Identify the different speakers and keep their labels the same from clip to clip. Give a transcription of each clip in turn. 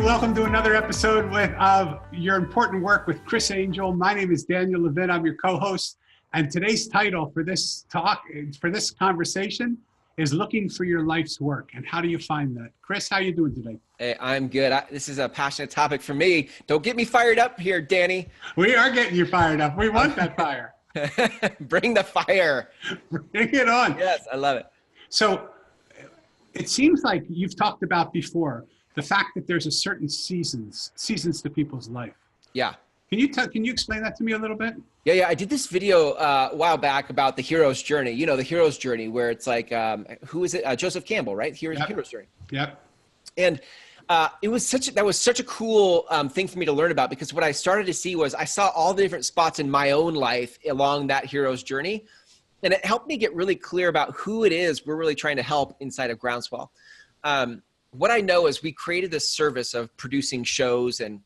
Speaker 1: welcome to another episode of Your Important Work with Chris Angel. My name is Daniel Levin. I'm your co-host. And today's title for this conversation is Looking for Your Life's Work. And how do you find that? Chris, how are you doing today?
Speaker 2: Hey, I'm good. This is a passionate topic for me. Don't get me fired up here, Danny.
Speaker 1: We are getting you fired up. We want that fire.
Speaker 2: Bring the fire.
Speaker 1: Bring it on.
Speaker 2: Yes, I love it.
Speaker 1: So it seems like you've talked about before the fact that there's a certain seasons to people's life.
Speaker 2: Yeah.
Speaker 1: Can you explain that to me a little bit?
Speaker 2: Yeah. I did this video a while back about the hero's journey. You know, the hero's journey, where it's like, who is it? Joseph Campbell, right? Here's the hero's journey.
Speaker 1: Yep.
Speaker 2: And that was such a cool thing for me to learn about, because what I started to see was I saw all the different spots in my own life along that hero's journey. And it helped me get really clear about who it is we're really trying to help inside of Groundswell. What I know is we created this service of producing shows and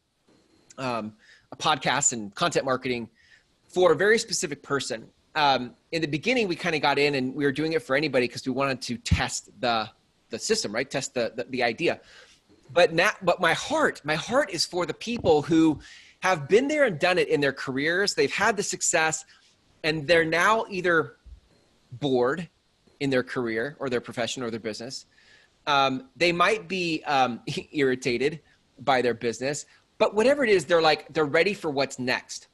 Speaker 2: podcasts and content marketing for a very specific person. In the beginning, we kind of got in and we were doing it for anybody because we wanted to test the system, right? Test the idea. But my heart is for the people who have been there and done it in their careers. They've had the success and they're now either bored in their career or their profession or their business. They might be irritated by their business, but whatever it is, they're ready for what's next.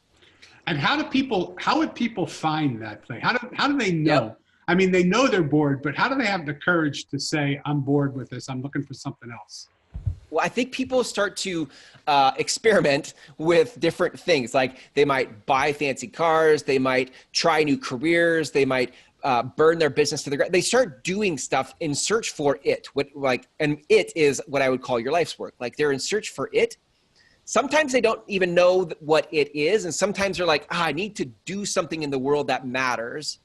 Speaker 1: And how would people find that thing? How do they know?
Speaker 2: Yep.
Speaker 1: I mean, they know they're bored, but how do they have the courage to say, I'm bored with this, I'm looking for something else?
Speaker 2: Well, I think people start to experiment with different things. Like they might buy fancy cars, they might try new careers, they might burn their business to the ground. They start doing stuff in search for it. And it is what I would call your life's work. Like they're in search for it. Sometimes they don't even know what it is. And sometimes they're like, I need to do something in the world that matters.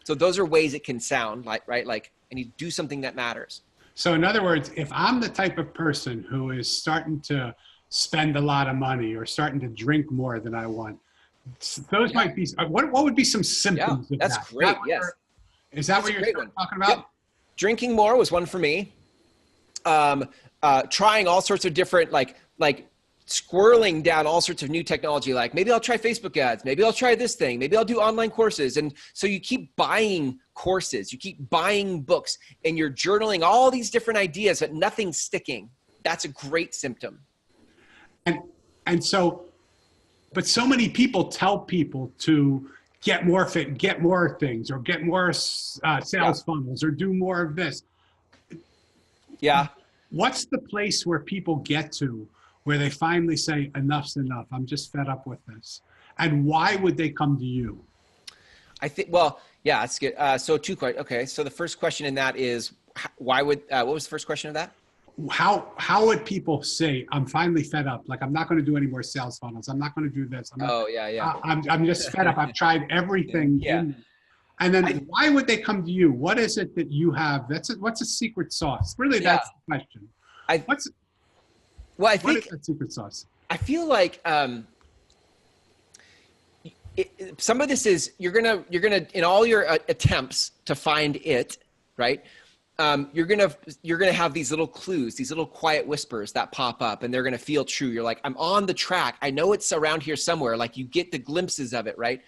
Speaker 2: So those are ways it can sound like, right? Like I need to do something that matters. So
Speaker 1: in other words, if I'm the type of person who is starting to spend a lot of money or starting to drink more than I want, those might be, what would be some symptoms of that?
Speaker 2: That's great, yes.
Speaker 1: Is that what you're talking about?
Speaker 2: Yep. Drinking more was one for me. Trying all sorts of different, like squirreling down all sorts of new technology, like maybe I'll try Facebook ads, maybe I'll try this thing, maybe I'll do online courses. And so you keep buying courses, you keep buying books, and you're journaling all these different ideas, but nothing's sticking. That's a great symptom.
Speaker 1: And so, but so many people tell people to get more fit, get more things, or get more sales funnels, or do more of this.
Speaker 2: Yeah.
Speaker 1: What's the place where people get to where they finally say, enough's enough, I'm just fed up with this? And why would they come to you?
Speaker 2: I think, that's good. So two questions. Okay. So the first question in that is, what was the first question of that?
Speaker 1: How would people say, I'm finally fed up? Like, I'm not going to do any more sales funnels. I'm not going to do this. I'm just fed up. I've tried everything.
Speaker 2: Yeah.
Speaker 1: And then why would they come to you? What is it that you have? What's a secret sauce? Really, that's the question. What is that secret sauce?
Speaker 2: I feel like some of this is you're gonna in all your attempts to find it, right? You're gonna have these little clues, these little quiet whispers that pop up, and they're gonna feel true. You're like, I'm on the track. I know it's around here somewhere. Like you get the glimpses of it, right?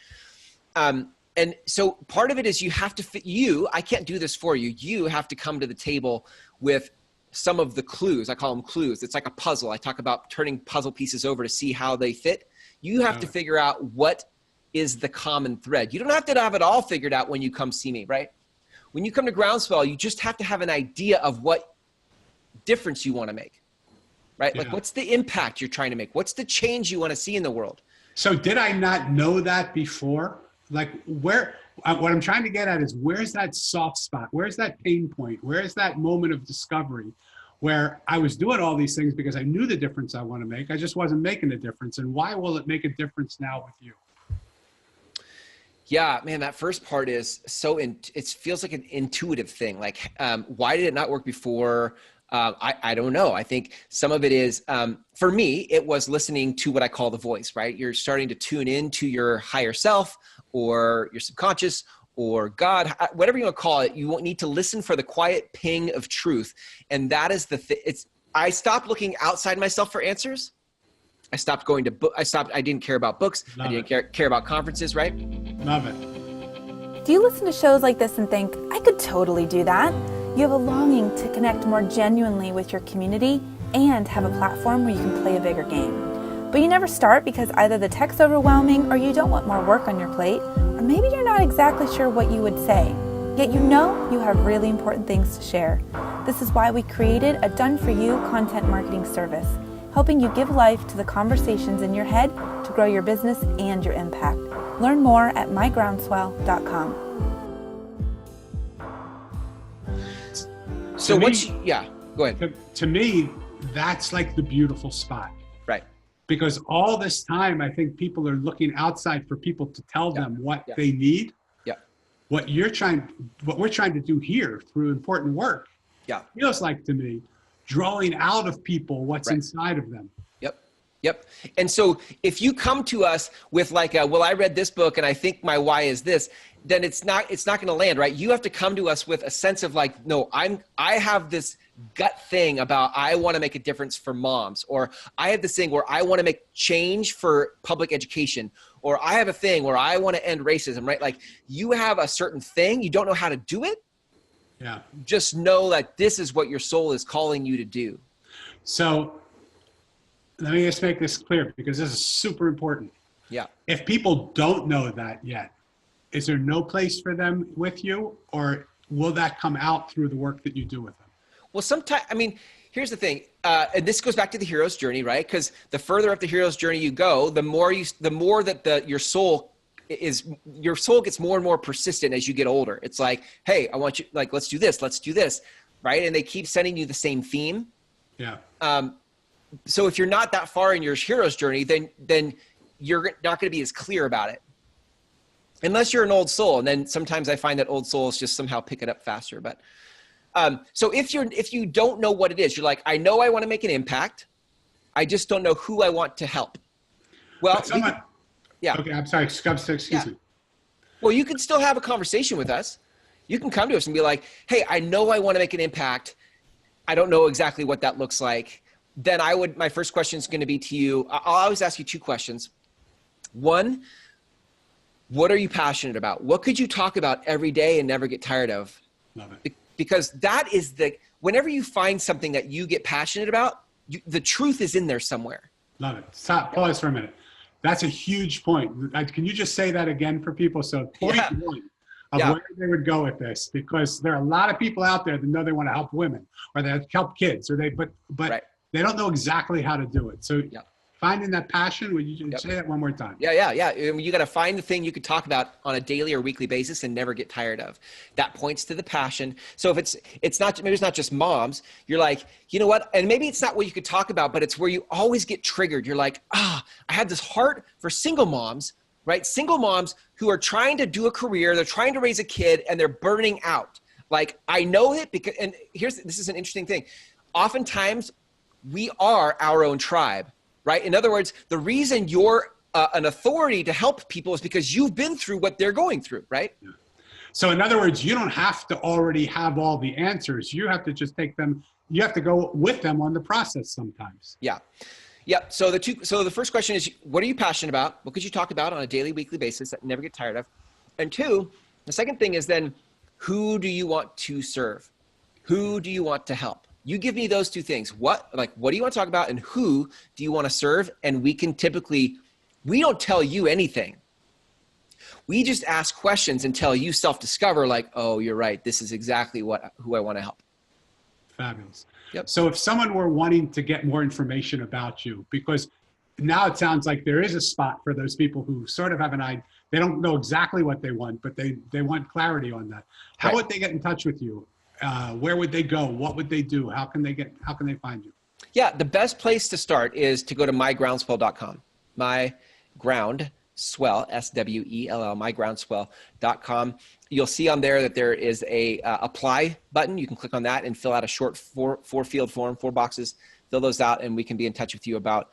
Speaker 2: And so part of it is you have to I can't do this for you. You have to come to the table with some of the clues. I call them clues. It's like a puzzle. I talk about turning puzzle pieces over to see how they fit. You have to figure out what is the common thread. You don't have to have it all figured out when you come see me, right? When you come to Groundswell, you just have to have an idea of what difference you want to make, right? Like what's the impact you're trying to make? What's the change you want to see in the world?
Speaker 1: So did I not know that before? Like what I'm trying to get at is, where's that soft spot? Where's that pain point? Where's that moment of discovery where I was doing all these things because I knew the difference I want to make. I just wasn't making a difference. And why will it make a difference now with you?
Speaker 2: Yeah, man, that first part is it feels like an intuitive thing. Like, why did it not work before? I don't know. I think some of it is, for me, it was listening to what I call the voice, right? You're starting to tune into your higher self or your subconscious or God, whatever you want to call it. You won't need to listen for the quiet ping of truth. And that is I stopped looking outside myself for answers. I stopped going to book. I didn't care about books.
Speaker 1: Love
Speaker 2: I didn't care about conferences, right?
Speaker 1: Love it.
Speaker 3: Do you listen to shows like this and think, I could totally do that? You have a longing to connect more genuinely with your community and have a platform where you can play a bigger game. But you never start because either the tech's overwhelming or you don't want more work on your plate, or maybe you're not exactly sure what you would say. Yet you know you have really important things to share. This is why we created a done-for-you content marketing service, helping you give life to the conversations in your head to grow your business and your impact. Learn more at mygroundswell.com.
Speaker 2: So go ahead.
Speaker 1: To me, that's like the beautiful spot.
Speaker 2: Right.
Speaker 1: Because all this time, I think people are looking outside for people to tell them what they need.
Speaker 2: Yeah.
Speaker 1: What we're trying to do here through important work.
Speaker 2: Yeah.
Speaker 1: Feels like to me, drawing out of people what's inside of them.
Speaker 2: Yep. And so if you come to us with like, well, I read this book and I think my why is this, then it's not going to land, right? You have to come to us with a sense of like, no, I have this gut thing about, I want to make a difference for moms, or I have this thing where I want to make change for public education, or I have a thing where I want to end racism, right? Like you have a certain thing, you don't know how to do it.
Speaker 1: Yeah.
Speaker 2: Just know that this is what your soul is calling you to do.
Speaker 1: So let me just make this clear because this is super important.
Speaker 2: Yeah.
Speaker 1: If people don't know that yet, is there no place for them with you, or will that come out through the work that you do with them?
Speaker 2: Well, sometimes, I mean, here's the thing, and this goes back to the hero's journey, right? Because the further up the hero's journey you go, the more that your soul gets more and more persistent as you get older. It's like, hey, I want you, like, let's do this, right? And they keep sending you the same theme.
Speaker 1: Yeah.
Speaker 2: So if you're not that far in your hero's journey, then you're not going to be as clear about it. Unless you're an old soul. And then sometimes I find that old souls just somehow pick it up faster. But so if you don't know what it is, you're like, I know I want to make an impact. I just don't know who I want to help. Well,
Speaker 1: Okay, I'm sorry. Excuse me.
Speaker 2: Well, you can still have a conversation with us. You can come to us and be like, hey, I know I want to make an impact. I don't know exactly what that looks like. Then my first question is going to be to you. I'll always ask you two questions. One, what are you passionate about? What could you talk about every day and never get tired of?
Speaker 1: Love it.
Speaker 2: Because that is whenever you find something that you get passionate about, the truth is in there somewhere.
Speaker 1: Love it. Stop, pause for a minute. That's a huge point. Can you just say that again for people? So point one of where they would go with this, because there are a lot of people out there that know they want to help women, or they help kids, or but they don't know exactly how to do it. So finding that passion, would you say that one more time?
Speaker 2: Yeah. You got to find the thing you could talk about on a daily or weekly basis and never get tired of. That points to the passion. So if it's not, maybe it's not just moms, you're like, you know what? And maybe it's not what you could talk about, but it's where you always get triggered. You're like, I have this heart for single moms, right? Single moms who are trying to do a career, they're trying to raise a kid, and they're burning out. Like, I know it because, and this is an interesting thing. Oftentimes we are our own tribe. Right? In other words, the reason you're an authority to help people is because you've been through what they're going through, right?
Speaker 1: Yeah. So in other words, you don't have to already have all the answers. You have to just take them. You have to go with them on the process sometimes.
Speaker 2: Yeah. So the first question is, what are you passionate about? What could you talk about on a daily, weekly basis that you never get tired of? And two, the second thing is then, who do you want to serve? Who do you want to help? You give me those two things. What do you want to talk about, and who do you want to serve? And we don't tell you anything. We just ask questions until you self-discover like, oh, you're right. This is exactly who I want to help.
Speaker 1: Fabulous.
Speaker 2: Yep.
Speaker 1: So if someone were wanting to get more information about you, because now it sounds like there is a spot for those people who sort of have an idea. They don't know exactly what they want, but they want clarity on that. How would they get in touch with you? Where would they go? What would they do? How can they find you? Yeah,
Speaker 2: the best place to start is to go to mygroundswell.com. Mygroundswell, SWELL, mygroundswell.com. You'll see on there that there is a apply button. You can click on that and fill out a short four field form, 4 boxes. Fill those out, and we can be in touch with you about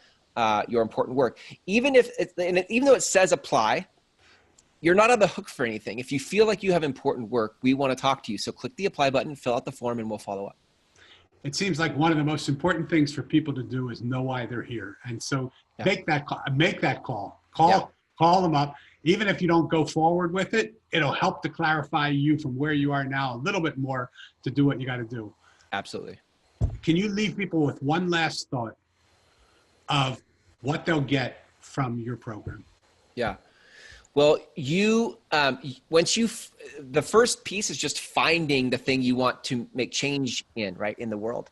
Speaker 2: your important work. Even though it says apply, you're not on the hook for anything. If you feel like you have important work, we want to talk to you. So click the apply button, fill out the form, and we'll follow up.
Speaker 1: it seems like one of the most important things for people to do is know why they're here. And so make that call, call them up. Even if you don't go forward with it, it'll help to clarify you from where you are now a little bit more to do what you got to do.
Speaker 2: Absolutely.
Speaker 1: Can you leave people with one last thought of what they'll get from your program?
Speaker 2: Yeah. Well, the first piece is just finding the thing you want to make change in, right, in the world.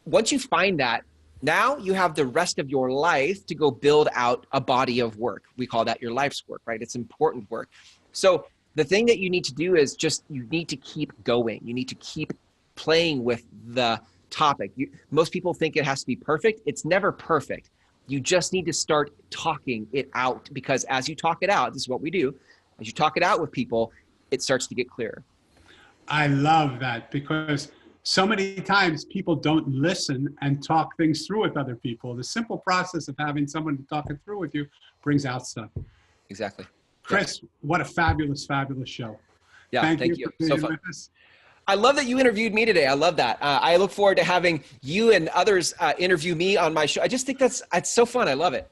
Speaker 2: Once you find that, now you have the rest of your life to go build out a body of work. We call that your life's work, right? It's important work. So the thing that you need to do is you need to keep going. You need to keep playing with the topic. Most people think it has to be perfect. It's never perfect. You just need to start talking it out, because as you talk it out, this is what we do. As you talk it out with people, it starts to get clearer.
Speaker 1: I love that, because so many times people don't listen and talk things through with other people. The simple process of having someone to talk it through with you brings out stuff.
Speaker 2: Exactly.
Speaker 1: Chris, what a fabulous, fabulous show.
Speaker 2: Yeah, thank you.
Speaker 1: For being
Speaker 2: So fun.
Speaker 1: with us.
Speaker 2: I love that you interviewed me today. I love that. I look forward to having you and others interview me on my show. I just think it's so fun. I love it.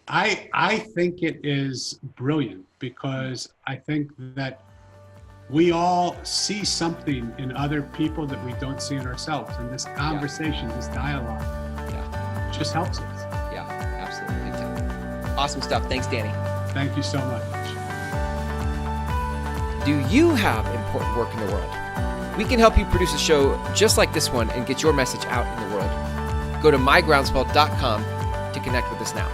Speaker 1: I think it is brilliant, because I think that we all see something in other people that we don't see in ourselves. And this conversation, this dialogue, just helps us.
Speaker 2: Yeah, absolutely. Big time. Awesome stuff. Thanks, Danny.
Speaker 1: Thank you so much.
Speaker 2: Do you have important work in the world? We can help you produce a show just like this one and get your message out in the world. Go to mygroundswell.com to connect with us now.